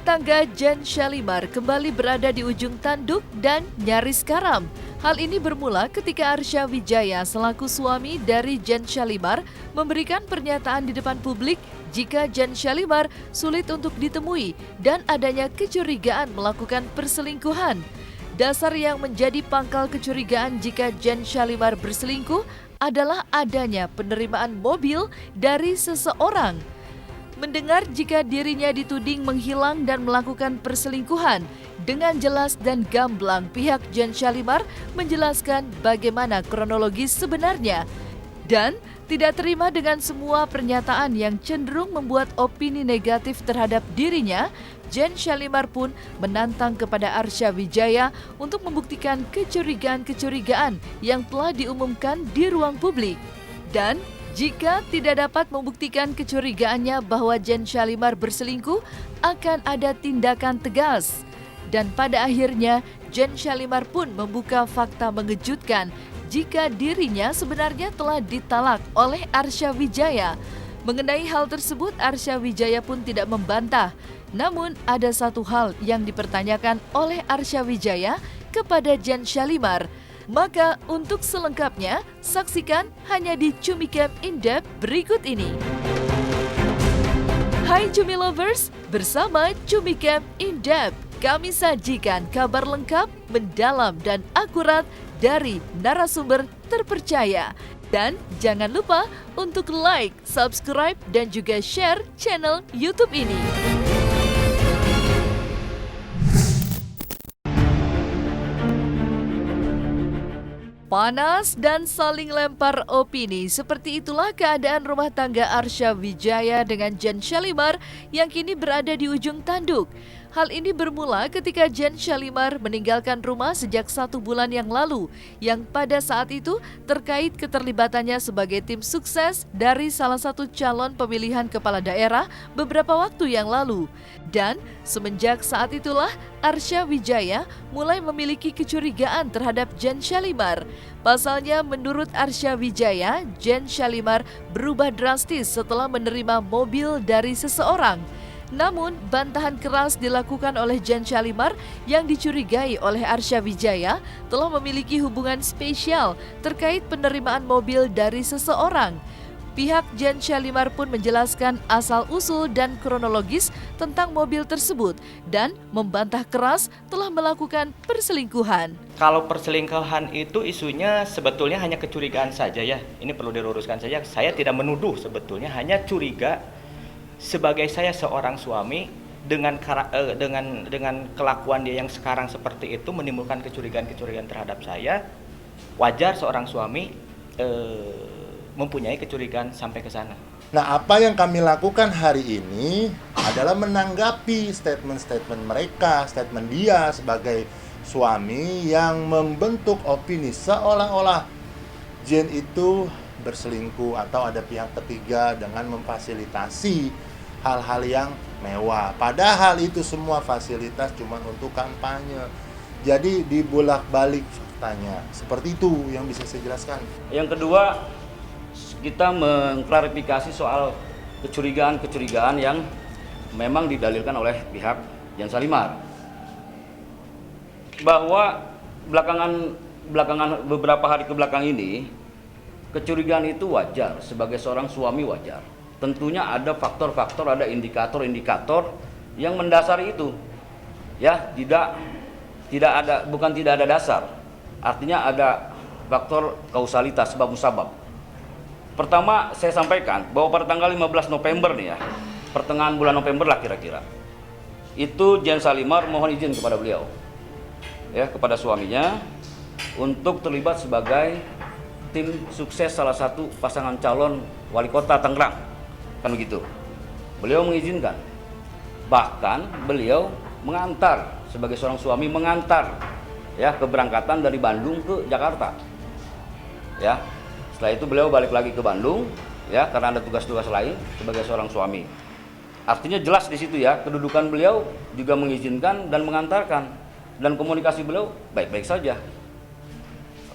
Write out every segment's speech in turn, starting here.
tangga Jen Shalimar kembali berada di ujung tanduk dan nyaris karam. Hal ini bermula ketika Arsya Wijaya selaku suami dari Jen Shalimar memberikan pernyataan di depan publik jika Jen Shalimar sulit untuk ditemui dan adanya kecurigaan melakukan perselingkuhan. Dasar yang menjadi pangkal kecurigaan jika Jen Shalimar berselingkuh adalah adanya penerimaan mobil dari seseorang. Mendengar jika dirinya dituding menghilang dan melakukan perselingkuhan, dengan jelas dan gamblang pihak Jen Shalimar menjelaskan bagaimana kronologis sebenarnya. Dan tidak terima dengan semua pernyataan yang cenderung membuat opini negatif terhadap dirinya, Jen Shalimar pun menantang kepada Arsya Wijaya untuk membuktikan kecurigaan-kecurigaan yang telah diumumkan di ruang publik. Dan jika tidak dapat membuktikan kecurigaannya bahwa Jen Shalimar berselingkuh, akan ada tindakan tegas. Dan pada akhirnya, Jen Shalimar pun membuka fakta mengejutkan jika dirinya sebenarnya telah ditalak oleh Arsya Wijaya. Mengenai hal tersebut, Arsya Wijaya pun tidak membantah. Namun ada satu hal yang dipertanyakan oleh Arsya Wijaya kepada Jen Shalimar. Maka untuk selengkapnya, saksikan hanya di Cumi Camp In-Depth berikut ini. Hai Cumi Lovers, bersama Cumi Camp In-Depth, kami sajikan kabar lengkap, mendalam dan akurat dari narasumber terpercaya. Dan jangan lupa untuk like, subscribe, dan juga share channel YouTube ini. Panas dan saling lempar opini, seperti itulah keadaan rumah tangga Arsya Wijaya dengan Jen Shalimar yang kini berada di ujung tanduk. Hal ini bermula ketika Jen Shalimar meninggalkan rumah sejak 1 bulan yang lalu, yang pada saat itu terkait keterlibatannya sebagai tim sukses dari salah satu calon pemilihan kepala daerah beberapa waktu yang lalu. Dan semenjak saat itulah Arsya Wijaya mulai memiliki kecurigaan terhadap Jen Shalimar. Pasalnya menurut Arsya Wijaya, Jen Shalimar berubah drastis setelah menerima mobil dari seseorang. Namun, bantahan keras dilakukan oleh Jen Shalimar yang dicurigai oleh Arsya Wijaya telah memiliki hubungan spesial terkait penerimaan mobil dari seseorang. Pihak Jen Shalimar pun menjelaskan asal-usul dan kronologis tentang mobil tersebut dan membantah keras telah melakukan perselingkuhan. Kalau perselingkuhan itu isunya sebetulnya hanya kecurigaan saja ya. Ini perlu diluruskan saja. Saya tidak menuduh sebetulnya, hanya curiga. Sebagai saya seorang suami dengan kelakuan dia yang sekarang seperti itu menimbulkan kecurigaan-kecurigaan terhadap saya. Wajar seorang suami mempunyai kecurigaan sampai ke sana. Nah, apa yang kami lakukan hari ini adalah menanggapi statement-statement mereka, statement dia sebagai suami yang membentuk opini seolah-olah Jen itu berselingkuh atau ada pihak ketiga dengan memfasilitasi hal-hal yang mewah. Padahal itu semua fasilitas cuma untuk kampanye. Jadi dibulak-balik faktanya. Seperti itu yang bisa saya jelaskan. Yang kedua, kita mengklarifikasi soal kecurigaan-kecurigaan yang memang didalilkan oleh pihak Jen Shalimar. Bahwa belakangan beberapa hari ke belakang ini, kecurigaan itu wajar, sebagai seorang suami wajar. Tentunya ada faktor-faktor, ada indikator-indikator yang mendasari itu. Ya, tidak ada dasar. Artinya ada faktor kausalitas, sebab musabab. Pertama, saya sampaikan bahwa pada tanggal 15 November nih ya, pertengahan bulan November lah kira-kira, itu Jen Shalimar mohon izin kepada beliau, ya, kepada suaminya untuk terlibat sebagai tim sukses salah satu pasangan calon wali kota Tangerang, kan begitu. Beliau mengizinkan, bahkan beliau mengantar, sebagai seorang suami mengantar ya keberangkatan dari Bandung ke Jakarta. Ya, setelah itu beliau balik lagi ke Bandung ya karena ada tugas-tugas lain sebagai seorang suami. Artinya jelas di situ ya, kedudukan beliau juga mengizinkan dan mengantarkan, dan komunikasi beliau baik-baik saja,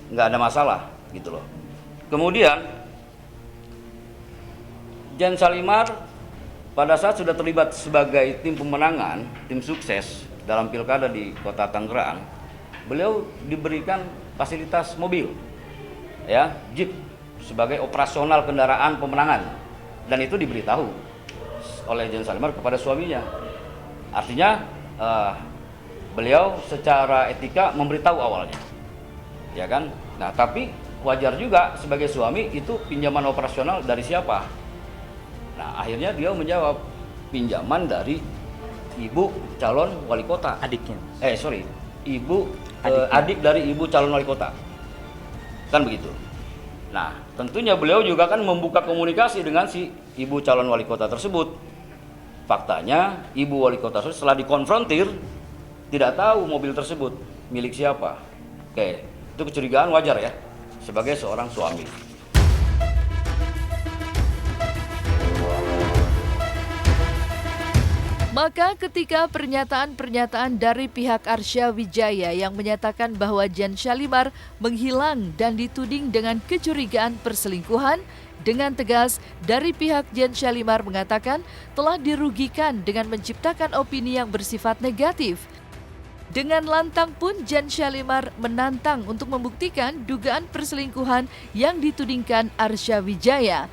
nggak ada masalah gitu loh. Kemudian Jen Shalimar pada saat sudah terlibat sebagai tim pemenangan, tim sukses dalam pilkada di Kota Tangerang, beliau diberikan fasilitas mobil, ya, jeep sebagai operasional kendaraan pemenangan, dan itu diberitahu oleh Jen Salimar kepada suaminya. Artinya beliau secara etika memberitahu awalnya, ya kan? Nah, tapi wajar juga sebagai suami itu pinjaman operasional dari siapa? Nah, akhirnya dia menjawab pinjaman dari ibu calon wali kota. Adiknya. Adik dari ibu calon wali kota. Kan begitu. Nah, tentunya beliau juga kan membuka komunikasi dengan si ibu calon wali kota tersebut. Faktanya, ibu wali kota tersebut setelah dikonfrontir tidak tahu mobil tersebut milik siapa. Oke, itu kecurigaan wajar ya sebagai seorang suami. Maka ketika pernyataan-pernyataan dari pihak Arsya Wijaya yang menyatakan bahwa Jen Salimar menghilang dan dituding dengan kecurigaan perselingkuhan, dengan tegas dari pihak Jen Salimar mengatakan telah dirugikan dengan menciptakan opini yang bersifat negatif. Dengan lantang pun Jen Salimar menantang untuk membuktikan dugaan perselingkuhan yang ditudingkan Arsya Wijaya.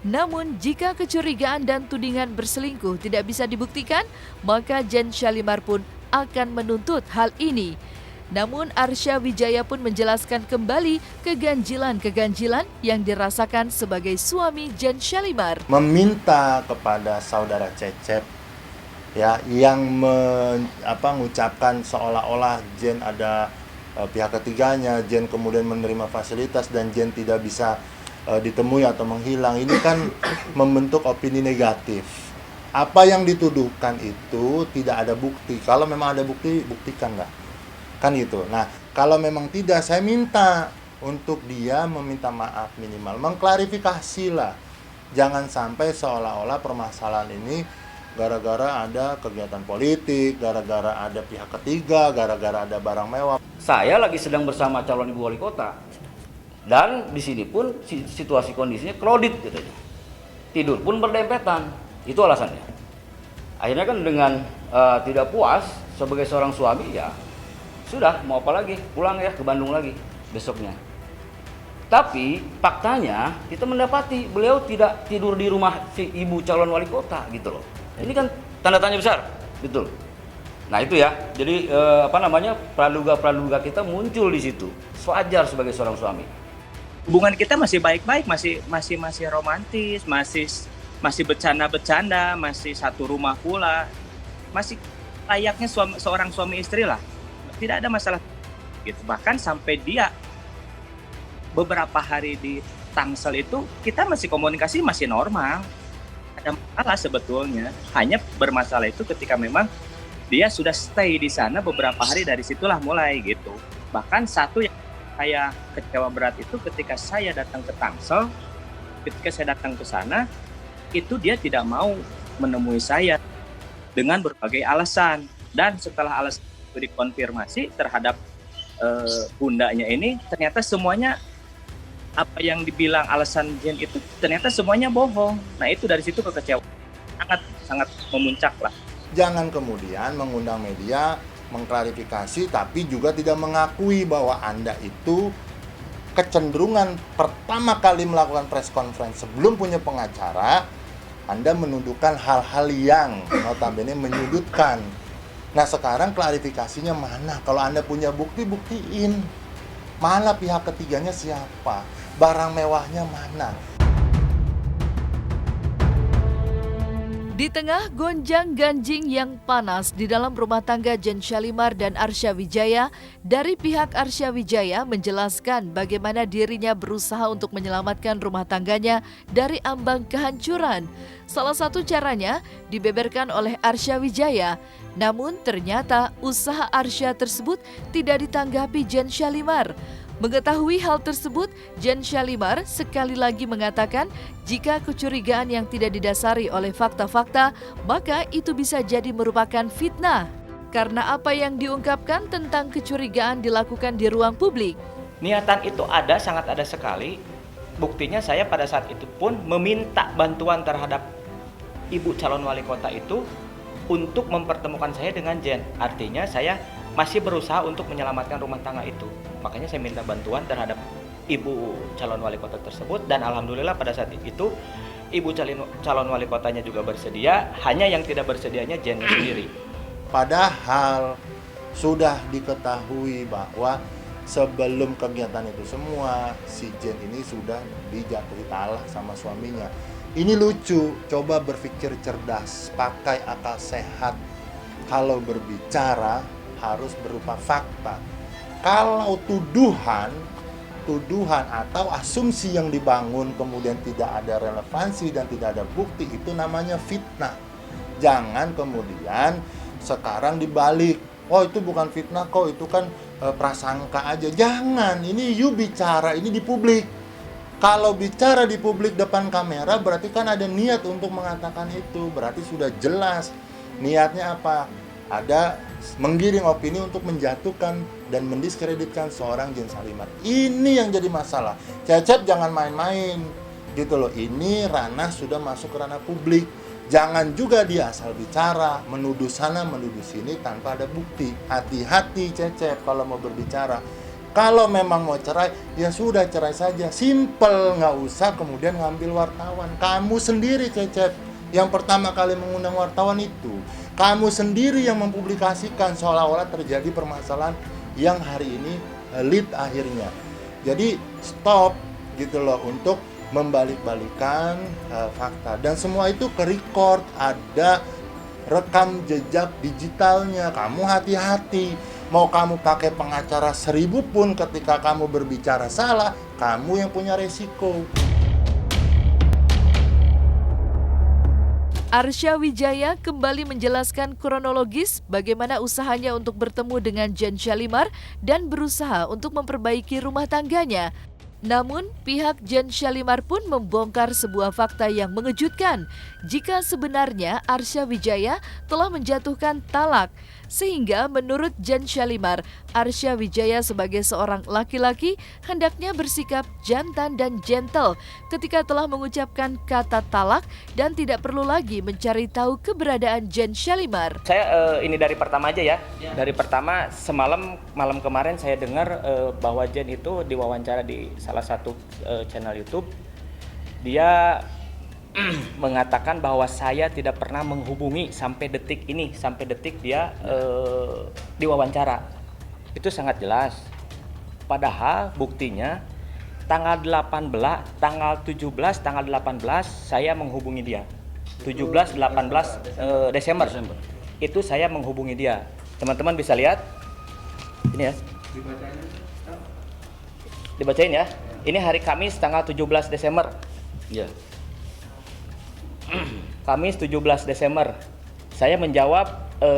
Namun jika kecurigaan dan tudingan berselingkuh tidak bisa dibuktikan, maka Jen Salimar pun akan menuntut hal ini. Namun Arsya Wijaya pun menjelaskan kembali keganjilan-keganjilan yang dirasakan sebagai suami Jen Salimar. Meminta kepada saudara Cecep ya yang mengucapkan seolah-olah Jen ada pihak ketiganya, Jen kemudian menerima fasilitas dan Jen tidak bisa ditemui atau menghilang. Ini kan membentuk opini negatif. Apa yang dituduhkan itu tidak ada bukti. Kalau memang ada bukti, buktikan lah. Kan gitu. Nah, kalau memang tidak, saya minta untuk dia meminta maaf minimal. Mengklarifikasi lah. Jangan sampai seolah-olah permasalahan ini gara-gara ada kegiatan politik, gara-gara ada pihak ketiga, gara-gara ada barang mewah. Saya lagi sedang bersama calon ibu wali kota. Dan di sini pun situasi kondisinya kredit katanya. Tidur pun berdempetan. Itu alasannya. Akhirnya kan dengan tidak puas sebagai seorang suami, ya sudah, mau apa lagi? Pulang ya ke Bandung lagi besoknya. Tapi faktanya kita mendapati beliau tidak tidur di rumah si ibu calon wali kota gitu loh. Ini kan tanda tanya besar, betul. Nah itu ya, jadi praduga-praduga kita muncul di situ. Wajar sebagai seorang suami. Hubungan kita masih baik-baik, masih romantis, masih bercanda-bercanda, masih satu rumah pula, masih layaknya seorang suami istri lah. Tidak ada masalah gitu. Bahkan sampai dia beberapa hari di Tangsel itu kita masih komunikasi masih normal. Ada masalah sebetulnya. Hanya bermasalah itu ketika memang dia sudah stay di sana beberapa hari, dari situlah mulai gitu. Bahkan satu yang saya kecewa berat itu ketika saya datang ke Tangsel, ketika saya datang ke sana, itu dia tidak mau menemui saya dengan berbagai alasan. Dan setelah alasan itu dikonfirmasi terhadap bundanya ini, ternyata semuanya apa yang dibilang alasan Jen itu ternyata semuanya bohong. Nah itu dari situ kekecewaan sangat memuncak lah. Jangan kemudian mengundang media mengklarifikasi tapi juga tidak mengakui bahwa Anda itu kecenderungan pertama kali melakukan press conference sebelum punya pengacara, Anda menuduhkan hal-hal yang notabene menyudutkan. Nah sekarang klarifikasinya mana? Kalau Anda punya bukti, buktiin. Mana pihak ketiganya siapa? Barang mewahnya mana? Di tengah gonjang-ganjing yang panas di dalam rumah tangga Jen Salimar dan Arsya Wijaya, dari pihak Arsya Wijaya menjelaskan bagaimana dirinya berusaha untuk menyelamatkan rumah tangganya dari ambang kehancuran. Salah satu caranya dibeberkan oleh Arsya Wijaya. Namun ternyata usaha Arsya tersebut tidak ditanggapi Jen Salimar. Mengetahui hal tersebut, Jen Salimar sekali lagi mengatakan jika kecurigaan yang tidak didasari oleh fakta-fakta, maka itu bisa jadi merupakan fitnah. Karena apa yang diungkapkan tentang kecurigaan dilakukan di ruang publik. Niatan itu ada, sangat ada sekali. Buktinya saya pada saat itu pun meminta bantuan terhadap ibu calon wali kota itu untuk mempertemukan saya dengan Jen. Artinya saya masih berusaha untuk menyelamatkan rumah tangga itu. Makanya saya minta bantuan terhadap ibu calon wali kota tersebut, dan alhamdulillah pada saat itu ibu calon wali kotanya juga bersedia, hanya yang tidak bersedianya Jen sendiri. Padahal sudah diketahui bahwa sebelum kegiatan itu semua, si Jen ini sudah dijatuhi talak sama suaminya. Ini lucu, coba berpikir cerdas, pakai akal sehat. Kalau berbicara harus berupa fakta. Kalau tuduhan atau asumsi yang dibangun kemudian tidak ada relevansi dan tidak ada bukti, itu namanya fitnah. Jangan kemudian sekarang dibalik, oh itu bukan fitnah kok, itu kan prasangka aja. Jangan, ini you bicara ini di publik. Kalau bicara di publik depan kamera berarti kan ada niat untuk mengatakan itu, berarti sudah jelas niatnya apa. Ada menggiring opini untuk menjatuhkan dan mendiskreditkan seorang Jen Salimar. Ini yang jadi masalah. Cecep jangan main-main gitu loh. Ini ranah sudah masuk ke ranah publik. Jangan juga dia asal bicara, menuduh sana, menuduh sini tanpa ada bukti. Hati-hati Cecep kalau mau berbicara. Kalau memang mau cerai, ya sudah cerai saja. Simple, nggak usah kemudian ngambil wartawan. Kamu sendiri Cecep yang pertama kali mengundang wartawan itu. Kamu sendiri yang mempublikasikan seolah-olah terjadi permasalahan yang hari ini lead akhirnya. Jadi stop gitu loh untuk membalik-balikan fakta. Dan semua itu ke-record, ada rekam jejak digitalnya. Kamu hati-hati. Mau kamu pakai pengacara 1000 pun ketika kamu berbicara salah, kamu yang punya resiko. Arsya Wijaya kembali menjelaskan kronologis bagaimana usahanya untuk bertemu dengan Jen Salimar dan berusaha untuk memperbaiki rumah tangganya. Namun, pihak Jen Salimar pun membongkar sebuah fakta yang mengejutkan jika sebenarnya Arsya Wijaya telah menjatuhkan talak. Sehingga menurut Jen Salimar, Arsya Wijaya sebagai seorang laki-laki hendaknya bersikap jantan dan gentle ketika telah mengucapkan kata talak dan tidak perlu lagi mencari tahu keberadaan Jen Salimar. Saya ini dari pertama aja ya. Dari pertama, malam kemarin saya dengar bahwa Jen itu diwawancara di salah satu channel YouTube. Dia mengatakan bahwa saya tidak pernah menghubungi sampai detik ini, sampai detik dia diwawancara. Itu sangat jelas. Padahal buktinya tanggal 18, tanggal 17, tanggal 18 saya menghubungi dia. 17, 18 Desember. Itu saya menghubungi dia. Teman-teman bisa lihat. Ini ya. Dibacain ya. Ini hari Kamis tanggal 17 Desember. Ya. Kamis 17 Desember. Saya menjawab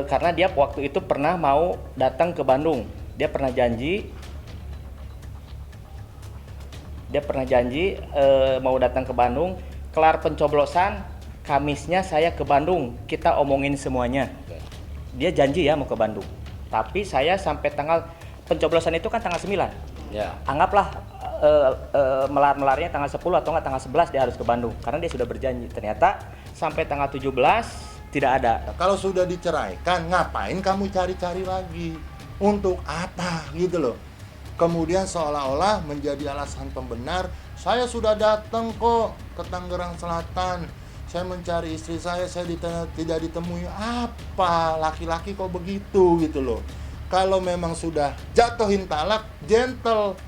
karena dia waktu itu pernah mau datang ke Bandung. Dia pernah janji mau datang ke Bandung. Kelar pencoblosan, Kamisnya saya ke Bandung. Kita omongin semuanya. Dia janji ya mau ke Bandung. Tapi saya sampai tanggal pencoblosan itu kan tanggal 9. Ya. Anggaplah melar-melarnya tanggal 10 atau enggak tanggal 11 dia harus ke Bandung karena dia sudah berjanji. Ternyata sampai tanggal 17 tidak ada. Kalau sudah diceraikan, ngapain kamu cari-cari lagi? Untuk apa gitu loh. Kemudian seolah-olah menjadi alasan pembenar, saya sudah datang kok ke Tangerang Selatan. Saya mencari istri saya tidak ditemui. Apa? Laki-laki kok begitu gitu loh. Kalau memang sudah jatuhin talak, gentle.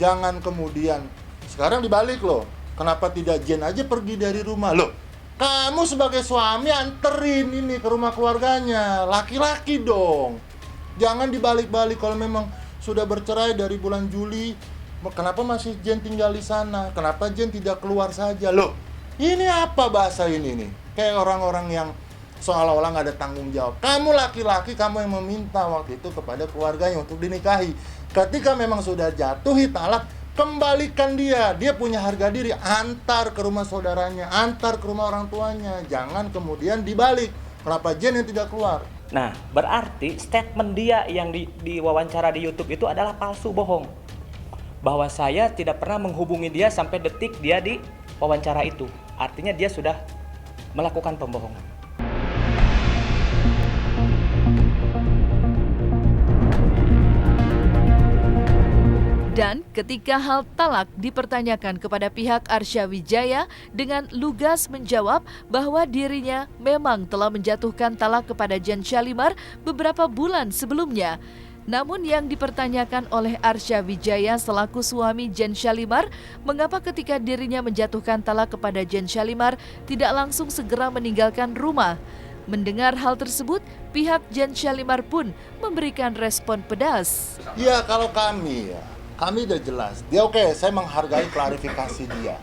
Jangan kemudian sekarang dibalik loh. Kenapa tidak Jen aja pergi dari rumah loh? Kamu sebagai suami anterin ini ke rumah keluarganya. Laki-laki dong. Jangan dibalik-balik. Kalau memang sudah bercerai dari bulan Juli, kenapa masih Jen tinggal di sana? Kenapa Jen tidak keluar saja loh? Ini apa bahasa ini nih? Kayak orang-orang yang seolah-olah nggak ada tanggung jawab. Kamu laki-laki, kamu yang meminta waktu itu kepada keluarganya untuk dinikahi. Ketika memang sudah jatuhi talak, kembalikan dia. Dia punya harga diri. Antar ke rumah saudaranya, antar ke rumah orang tuanya. Jangan kemudian dibalik. Kenapa Jen yang tidak keluar? Nah, berarti statement dia yang diwawancara di YouTube itu adalah palsu, bohong. Bahwa saya tidak pernah menghubungi dia sampai detik dia di wawancara itu. Artinya dia sudah melakukan pembohongan. Dan ketika hal talak dipertanyakan kepada pihak Arsya Wijaya dengan lugas menjawab bahwa dirinya memang telah menjatuhkan talak kepada Jen Syalimar beberapa bulan sebelumnya. Namun yang dipertanyakan oleh Arsya Wijaya selaku suami Jen Syalimar, mengapa ketika dirinya menjatuhkan talak kepada Jen Syalimar tidak langsung segera meninggalkan rumah? Mendengar hal tersebut, pihak Jen Syalimar pun memberikan respon pedas. Ya kalau kami udah jelas. Dia oke, saya menghargai klarifikasi dia.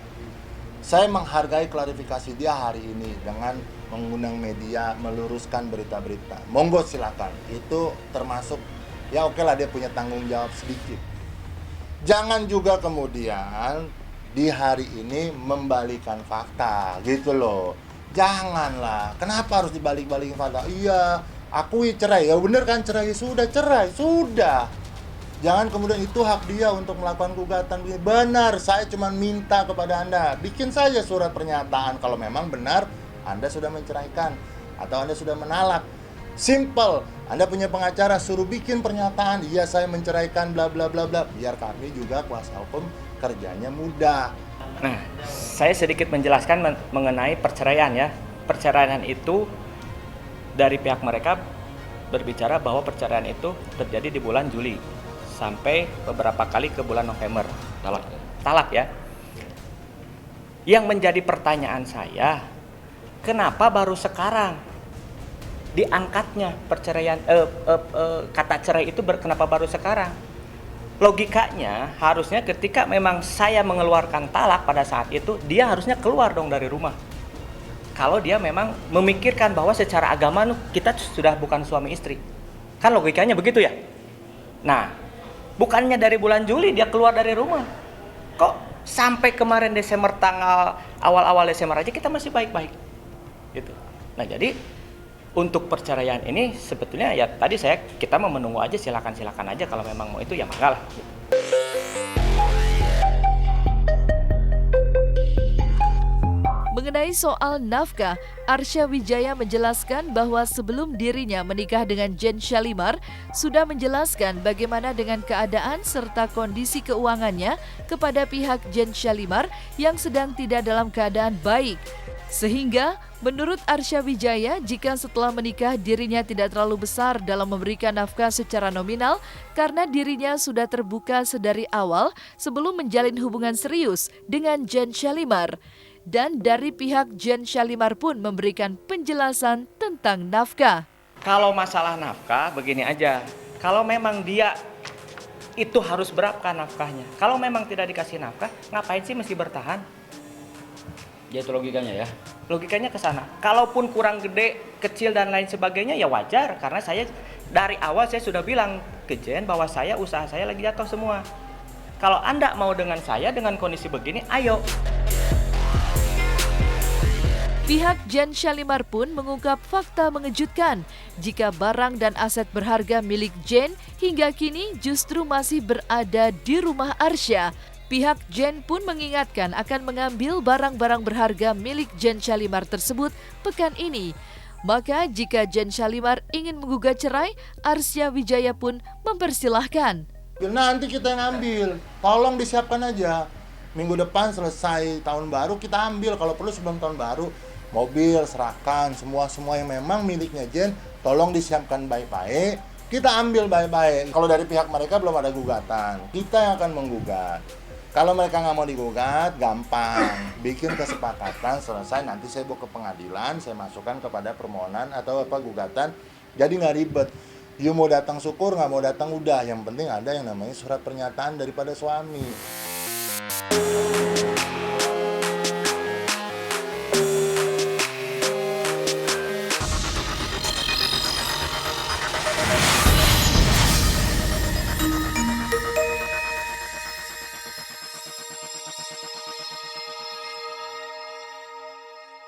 Saya menghargai klarifikasi dia hari ini dengan mengundang media meluruskan berita-berita. Monggo silakan. Itu termasuk ya oke lah, dia punya tanggung jawab sedikit. Jangan juga kemudian di hari ini membalikan fakta gitu loh. Janganlah. Kenapa harus dibalik-balikin fakta? Iya, akui cerai. Ya bener kan, cerai sudah. Jangan kemudian itu hak dia untuk melakukan gugatan. Benar, saya cuma minta kepada Anda, bikin saja surat pernyataan kalau memang benar Anda sudah menceraikan atau Anda sudah menalak. Simple, Anda punya pengacara, suruh bikin pernyataan, iya saya menceraikan bla bla bla bla, biar kami juga kuasa hukum kerjanya mudah. Nah, saya sedikit menjelaskan mengenai perceraian ya. Perceraian itu dari pihak mereka berbicara bahwa perceraian itu terjadi di bulan Juli sampai beberapa kali ke bulan November. Talak ya. Yang menjadi pertanyaan saya, kenapa baru sekarang diangkatnya perceraian kata cerai itu kenapa baru sekarang? Logikanya harusnya ketika memang saya mengeluarkan talak pada saat itu, dia harusnya keluar dong dari rumah. Kalau dia memang memikirkan bahwa secara agama kita sudah bukan suami istri. Kan logikanya begitu ya? Nah, bukannya dari bulan Juli dia keluar dari rumah. Kok sampai kemarin Desember, tanggal awal-awal Desember aja kita masih baik-baik. Gitu. Nah, jadi untuk perceraian ini sebetulnya ya tadi kita mau menunggu aja, silakan aja kalau memang mau itu ya mangga lah. Gitu. Mengenai soal nafkah, Arsya Wijaya menjelaskan bahwa sebelum dirinya menikah dengan Jen Syalimar, sudah menjelaskan bagaimana dengan keadaan serta kondisi keuangannya kepada pihak Jen Syalimar yang sedang tidak dalam keadaan baik. Sehingga, menurut Arsya Wijaya, jika setelah menikah dirinya tidak terlalu besar dalam memberikan nafkah secara nominal karena dirinya sudah terbuka sedari awal sebelum menjalin hubungan serius dengan Jen Syalimar. Dan dari pihak Jen Syalimar pun memberikan penjelasan tentang nafkah. Kalau masalah nafkah begini aja, kalau memang dia itu harus berapa nafkahnya. Kalau memang tidak dikasih nafkah, ngapain sih mesti bertahan? Ya itu logikanya ya. Logikanya ke sana. Kalaupun kurang gede, kecil dan lain sebagainya ya wajar, karena saya dari awal saya sudah bilang ke Jen bahwa usaha saya lagi jatuh semua. Kalau Anda mau dengan saya dengan kondisi begini, ayo. Pihak Jen Syalimar pun mengungkap fakta mengejutkan jika barang dan aset berharga milik Jen hingga kini justru masih berada di rumah Arsya. Pihak Jen pun mengingatkan akan mengambil barang-barang berharga milik Jen Syalimar tersebut pekan ini. Maka jika Jen Syalimar ingin menggugat cerai, Arsya Wijaya pun mempersilahkan. Nanti kita yang ambil, tolong disiapkan aja. Minggu depan selesai tahun baru kita ambil, kalau perlu sebelum tahun baru. Mobil serahkan, semua yang memang miliknya Jen, tolong disiapkan baik-baik, kita ambil baik-baik. Kalau dari pihak mereka belum ada gugatan, kita yang akan menggugat. Kalau mereka nggak mau digugat, gampang, bikin kesepakatan, selesai, nanti saya bawa ke pengadilan, saya masukkan kepada permohonan atau gugatan, jadi nggak ribet. You mau datang syukur, nggak mau datang udah, yang penting ada yang namanya surat pernyataan daripada suami.